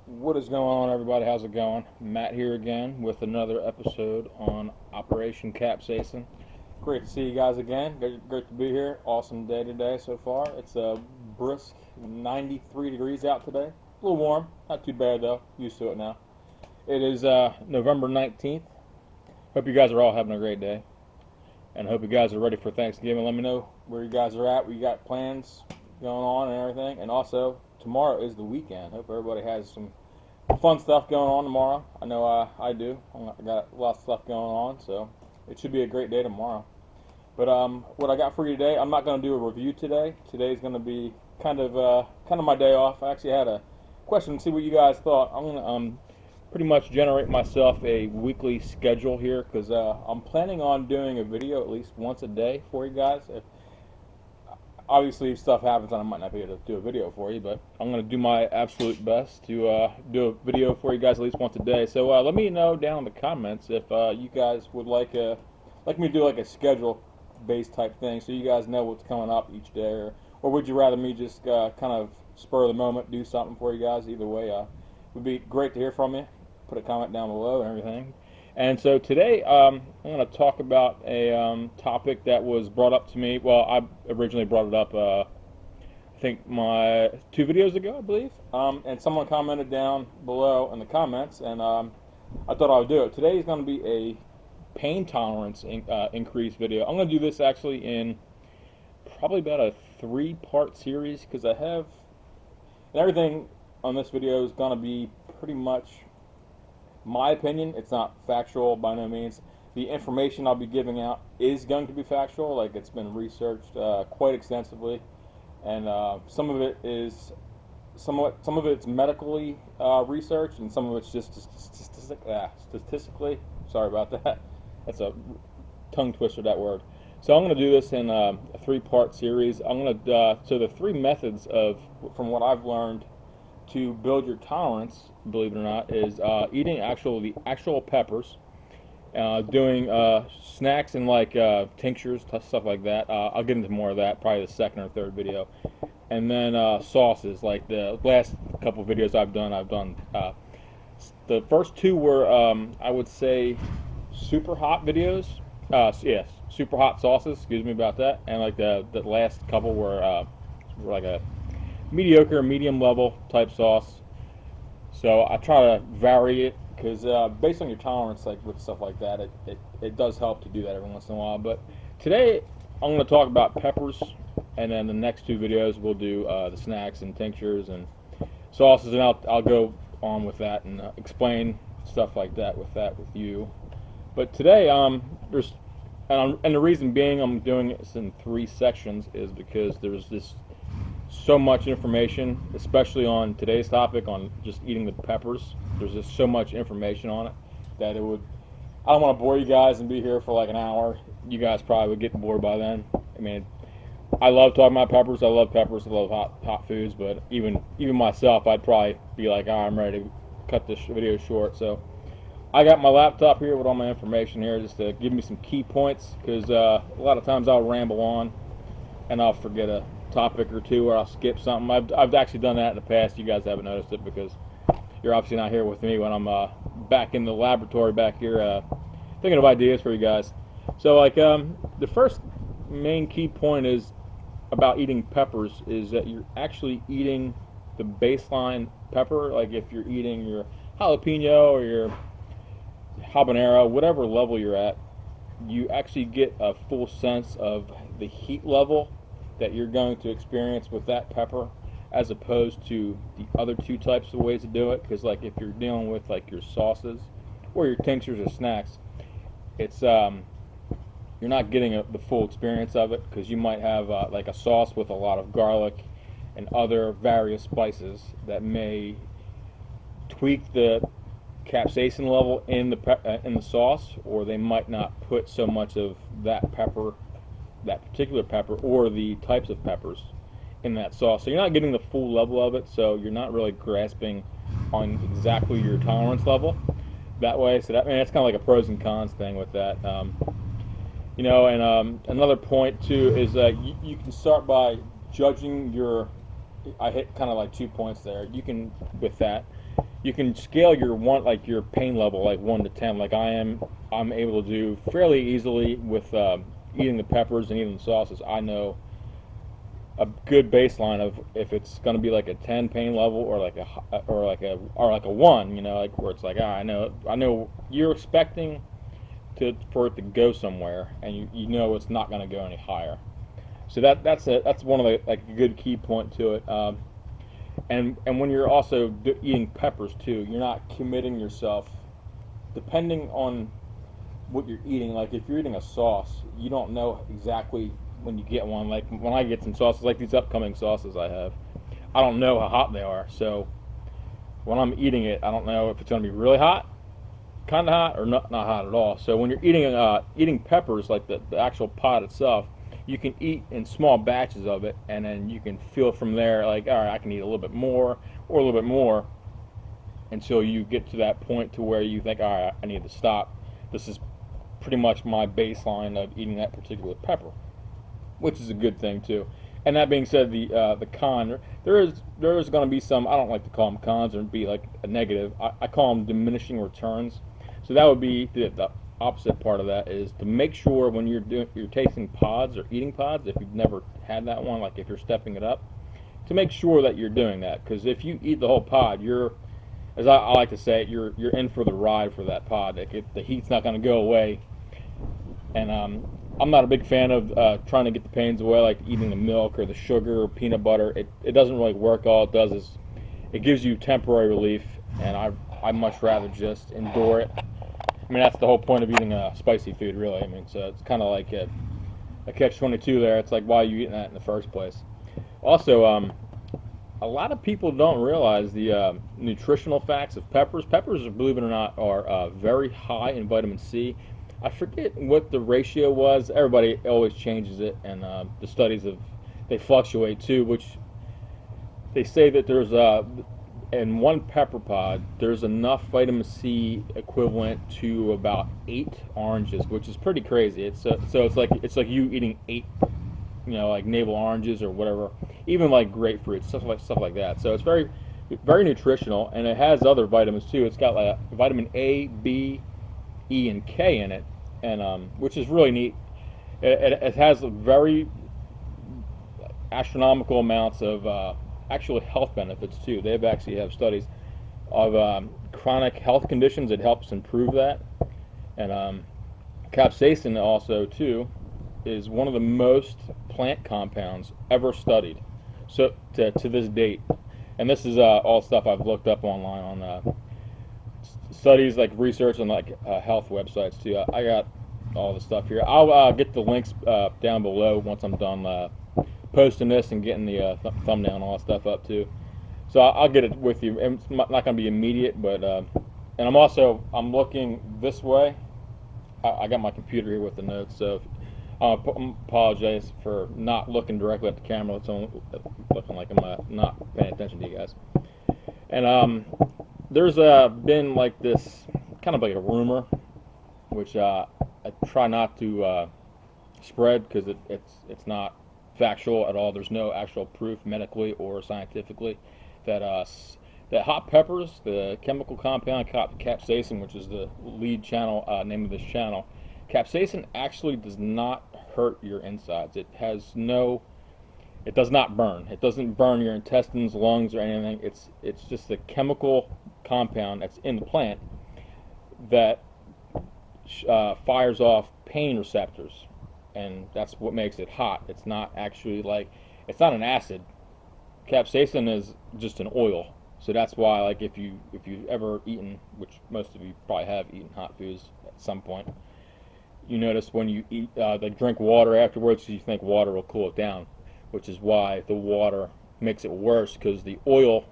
What is going on, everybody? How's it going? Matt here again with another episode on Operation Capsaicin. Great to see you guys again. Great to be here. Awesome day today so far. It's a brisk 93 degrees out today. A little warm, not too bad though. Used to it now. It is November 19th. Hope you guys are all having a great day, and hope you guys are ready for Thanksgiving. Let me know where you guys are at. We got plans going on and everything, and also tomorrow is the weekend. Hope everybody has some fun stuff going on tomorrow. I know I do. I got lots of stuff going on, so it should be a great day tomorrow. But what I got for you today, I'm not going to do a review today. Today's going to be kind of my day off. I actually had a question to see what you guys thought. I'm going to pretty much generate myself a weekly schedule here because I'm planning on doing a video at least once a day for you guys. Obviously, if stuff happens, I might not be able to do a video for you, but I'm going to do my absolute best to do a video for you guys at least once a day. So let me know down in the comments if you guys would like me to do like a schedule-based type thing, so you guys know what's coming up each day, or would you rather me just kind of spur of the moment do something for you guys? Either way, it would be great to hear from you. Put a comment down below and everything. And so today I'm going to talk about a topic that was brought up to me. Well, I originally brought it up, I think, my 2 videos ago, I believe. And someone commented down below in the comments, and I thought I would do it. Today is going to be a pain tolerance increase video. I'm going to do this actually in probably about a 3-part series because I have, and everything on this video is going to be pretty much my opinion. It's not factual by no means. The information I'll be giving out is going to be factual, like it's been researched quite extensively, and some of it's medically researched, and some of it's just statistically. Sorry about that. That's a tongue twister, that word. So I'm going to do this in a 3-part series. I'm going to so the 3 methods from what I've learned to build your tolerance, believe it or not, is eating the actual peppers, doing snacks and like tinctures, stuff like that. I'll get into more of that probably the 2nd or 3rd video, and then sauces. Like the last couple videos I've done. The first 2 were I would say super hot videos. Yes, super hot sauces. Excuse me about that. And like the last couple were like a mediocre, medium level type sauce. So I try to vary it because based on your tolerance, like with stuff like that, it does help to do that every once in a while. But today I'm going to talk about peppers, and then the next 2 videos we'll do the snacks and tinctures and sauces, and I'll go on with that and explain stuff like that with you. But today and the reason being I'm doing this in 3 sections is because there's so much information, especially on today's topic on just eating the peppers. There's just so much information on it that I don't want to bore you guys and be here for like an hour. You guys probably would get bored by then. I mean, I love talking about peppers. I love peppers. I love hot foods. But even myself, I'd probably be like, I'm ready to cut this video short. So I got my laptop here with all my information here just to give me some key points, because a lot of times I'll ramble on and I'll forget a topic or 2, or I'll skip something. I've actually done that in the past. You guys haven't noticed it because you're obviously not here with me when I'm back in the laboratory back here thinking of ideas for you guys. So like the first main key point is about eating peppers is that you're actually eating the baseline pepper. Like if you're eating your jalapeno or your habanero, whatever level you're at, you actually get a full sense of the heat level that you're going to experience with that pepper, as opposed to the other 2 types of ways to do it. Because like if you're dealing with like your sauces or your tinctures or snacks, it's you're not getting the full experience of it, because you might have like a sauce with a lot of garlic and other various spices that may tweak the capsaicin level in the sauce, or they might not put so much of that particular pepper or the types of peppers in that sauce. So you're not getting the full level of it, so you're not really grasping on exactly your tolerance level that way. So that's kind of like a pros and cons thing with that. And another point too is you can start by judging your, I hit kind of like 2 points there. You can, with that, you can scale your your pain level like 1 to 10, like I'm able to do fairly easily with eating the peppers and eating the sauces. I know a good baseline of if it's going to be like a 10 pain level or like a 1, like where it's like, I know you're expecting for it to go somewhere, and you know it's not going to go any higher. So that's one of the like a good key point to it. And when you're also eating peppers too, you're not committing yourself depending on what you're eating. Like if you're eating a sauce, you don't know exactly when you get one. Like when I get some sauces, like these upcoming sauces I have, I don't know how hot they are. So when I'm eating it, I don't know if it's going to be really hot, kind of hot, or not hot at all. So when you're eating peppers, like the actual pod itself, you can eat in small batches of it, and then you can feel from there, like, all right, I can eat a little bit more or a little bit more until you get to that point to where you think, all right, I need to stop. This is pretty much my baseline of eating that particular pepper, which is a good thing too. And that being said, the con, there is going to be some, I don't like to call them cons or be like a negative. I call them diminishing returns. So that would be the opposite part of that, is to make sure when you're tasting pods or eating pods, if you've never had that one, like if you're stepping it up, to make sure that you're doing that. Because if you eat the whole pod, as I like to say, you're in for the ride for that pod. The heat's not going to go away. And I'm not a big fan of trying to get the pains away, like eating the milk or the sugar or peanut butter. It doesn't really work. All it does is it gives you temporary relief, and I much rather just endure it. I mean, that's the whole point of eating spicy food, really. I mean, so it's kind of like a catch-22 there. It's like, why are you eating that in the first place? Also, a lot of people don't realize the nutritional facts of peppers. Peppers, believe it or not, are very high in vitamin C. I forget what the ratio was. Everybody always changes it, and the studies they fluctuate too. Which they say that there's in one pepper pod, there's enough vitamin C equivalent to about 8 oranges, which is pretty crazy. So it's like you eating 8, like navel oranges or whatever, even like grapefruit, stuff like that. So it's very, very nutritional, and it has other vitamins too. It's got like vitamin A, B, E, and K in it, and which is really neat. It has very astronomical amounts of actual health benefits too. They actually have studies of chronic health conditions. It helps improve that, and capsaicin also too is one of the most plant compounds ever studied. So to this date, and this is all stuff I've looked up online on studies, like research on like health websites too. I got all the stuff here. I'll get the links down below once I'm done posting this and getting the thumbnail and all that stuff up too. So I'll get it with you. It's not going to be immediate, but and I'm looking this way. I got my computer here with the notes, so I apologize for not looking directly at the camera. It's looking like I'm not paying attention to you guys. And there's been like this kind of like a rumor, which I try not to spread because it's not factual at all. There's no actual proof medically or scientifically that that hot peppers, the chemical compound capsaicin, which is the lead channel name of this channel, capsaicin actually does not hurt your insides. It does not burn. It doesn't burn your intestines, lungs, or anything. It's just a chemical compound that's in the plant that fires off pain receptors, and that's what makes it hot. It's not actually it's not an acid. Capsaicin is just an oil. So that's why, like, if you've ever eaten, which most of you probably have eaten hot foods at some point, you notice when you eat, drink water afterwards, you think water will cool it down, which is why the water makes it worse, because the oil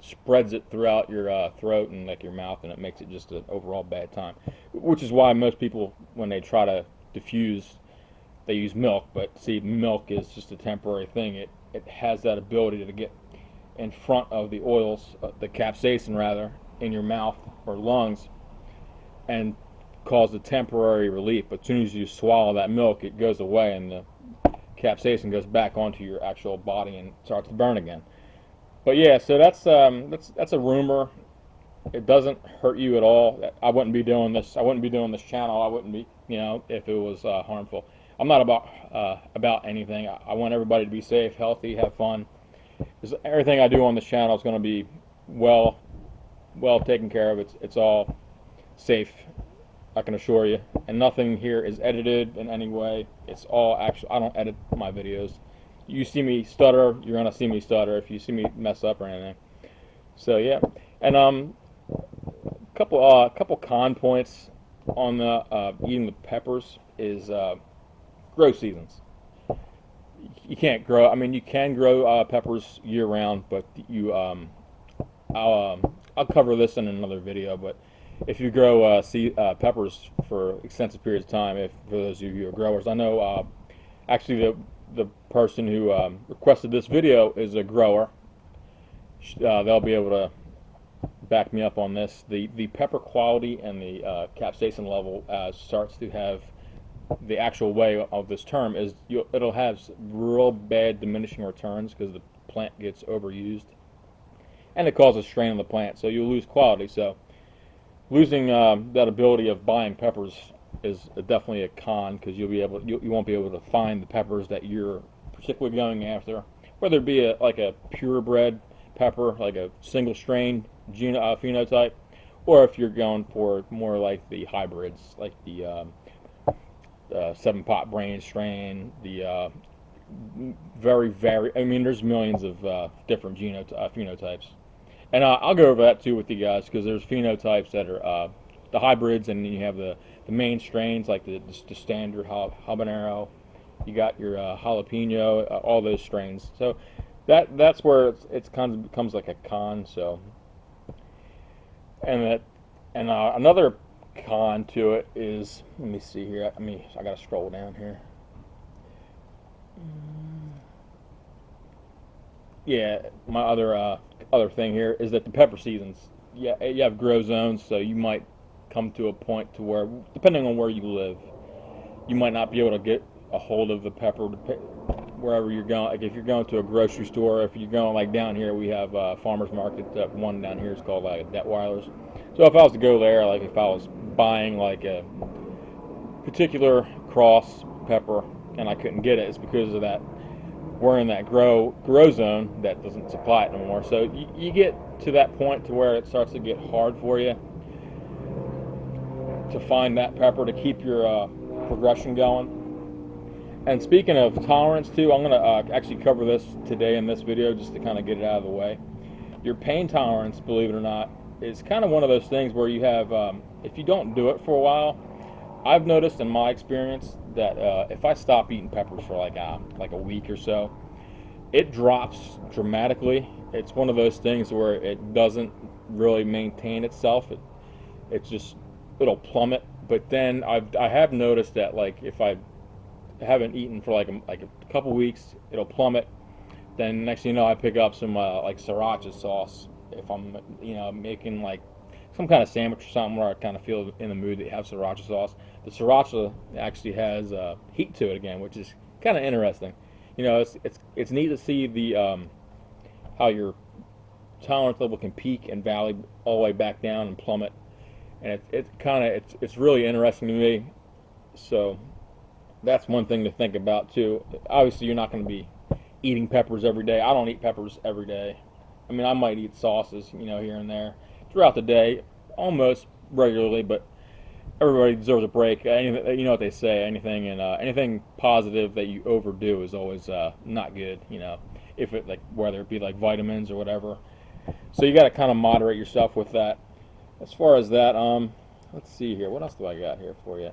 spreads it throughout your throat and like your mouth, and it makes it just an overall bad time. Which is why most people, when they try to diffuse, they use milk. But see, milk is just a temporary thing. It has that ability to get in front of the oils, the capsaicin rather, in your mouth or lungs, and cause a temporary relief. But as soon as you swallow that milk, it goes away, and the capsaicin goes back onto your actual body and starts to burn again. But yeah, so that's a rumor. It doesn't hurt you at all. I wouldn't be doing this. I wouldn't be doing this channel. I wouldn't be, you know, if it was harmful. I'm not about anything. I want everybody to be safe, healthy, have fun. Everything I do on this channel is going to be well taken care of. It's all safe, I can assure you. And nothing here is edited in any way. It's all actual. I don't edit my videos. You see me stutter, you're going to see me stutter if you see me mess up or anything. So yeah, and couple con points on the eating the peppers is grow seasons. You can't grow. I mean, you can grow peppers year round, but I'll cover this in another video. But if you grow peppers for extensive periods of time, for those of you who are growers, I know actually the person who requested this video is a grower. They'll be able to back me up on this. The pepper quality and the capsaicin level starts to have, the actual way of this term is it'll have real bad diminishing returns because the plant gets overused, and it causes strain on the plant, so you'll lose quality. So losing that ability of buying peppers is definitely a con, because you won't be able to find the peppers that you're particularly going after, whether it be like a purebred pepper, like a single strain phenotype, or if you're going for more like the hybrids, like the 7-pot brain strain, the I mean, there's millions of different phenotypes, and I'll go over that too with you guys, because there's phenotypes that are the hybrids, and then you have the main strains like the standard habanero. You got your jalapeno, all those strains. So that's where it's kind of becomes like a con. So, and another con to it is, let me see here. I gotta scroll down here. Yeah, my other thing here is that the pepper seasons. Yeah, you have grow zones, so you might come to a point to where, depending on where you live, you might not be able to get a hold of the pepper wherever you're going. Like if you're going to a grocery store, if you're going like down here, we have farmers market. One down here is called Detweiler's. So if I was to go there, like if I was buying like a particular cross pepper and I couldn't get it, it's because of that we're in that grow zone that doesn't supply it no more. So you get to that point to where it starts to get hard for you to find that pepper to keep your progression going. And speaking of tolerance too, I'm going to actually cover this today in this video just to kind of get it out of the way. Your pain tolerance, believe it or not, is kind of one of those things where you have, if you don't do it for a while, I've noticed in my experience that if I stop eating peppers for like a week or so, it drops dramatically. It's one of those things where it doesn't really maintain itself. It'll plummet. But then I have noticed that, like, if I haven't eaten for like a couple weeks, it'll plummet. Then next thing you know, I pick up some like sriracha sauce if I'm making like some kind of sandwich or something where I kind of feel in the mood to have sriracha sauce. The sriracha actually has heat to it again, which is kind of interesting. It's neat to see the how your tolerance level can peak and valley all the way back down and plummet, and it's really interesting to me. So that's one thing to think about too. Obviously, you're not going to be eating peppers every day. I don't eat peppers every day. I mean, I might eat sauces, here and there throughout the day, almost regularly, but everybody deserves a break. You know what they say, anything positive that you overdo is always not good, if it, like, whether it be like vitamins or whatever. So you got to kind of moderate yourself with that. As far as that, let's see here. What else do I got here for you?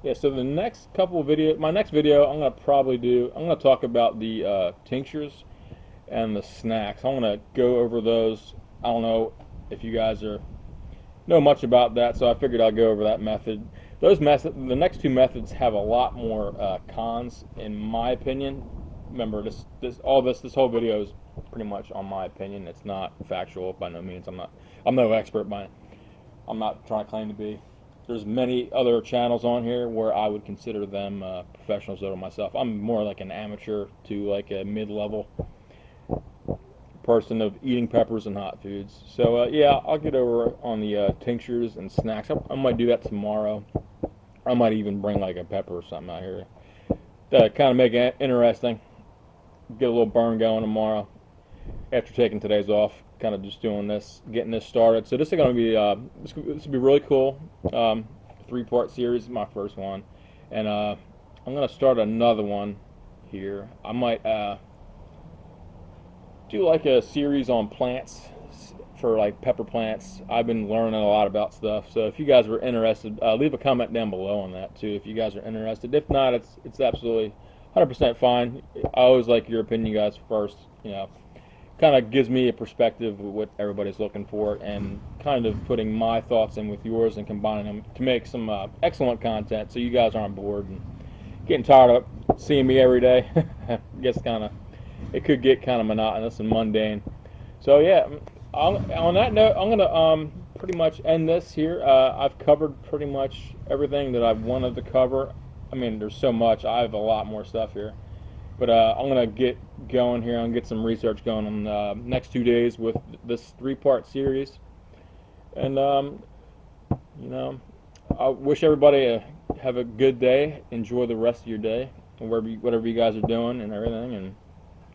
Yeah, so the next couple of videos, my next video, I'm going to talk about the tinctures and the snacks. I'm going to go over those. I don't know if you guys know much about that, so I figured I'll go over that method. The next two methods have a lot more cons, in my opinion. Remember, this whole video is pretty much on my opinion. It's not factual by no means. I'm no expert by it. I'm not trying to claim to be. There's many other channels on here where I would consider them professionals over myself. I'm more like an amateur to like a mid-level person of eating peppers and hot foods. So yeah, I'll get over on the tinctures and snacks. I might do that tomorrow. I might even bring like a pepper or something out here to kind of make it interesting. Get a little burn going tomorrow after taking today's off. Kind of just doing this, getting this started. So this is going to be this will be really cool. 3-part series, my first one, and I'm going to start another one here. I might do like a series on plants for like pepper plants. I've been learning a lot about stuff, so if you guys are interested, leave a comment down below on that too if you guys are interested. If not, it's absolutely 100% fine. I always like your opinion, guys, first. Kind of gives me a perspective of what everybody's looking for, and kind of putting my thoughts in with yours and combining them to make some excellent content, so you guys aren't bored and getting tired of seeing me every day. It could get kind of monotonous and mundane. So yeah, on that note, I'm gonna pretty much end this here. I've covered pretty much everything that I've wanted to cover. I mean, there's so much. I have a lot more stuff here. But I'm going to get going here and get some research going on the next 2 days with this 3-part series. And, I wish everybody have a good day. Enjoy the rest of your day, whatever you guys are doing and everything. And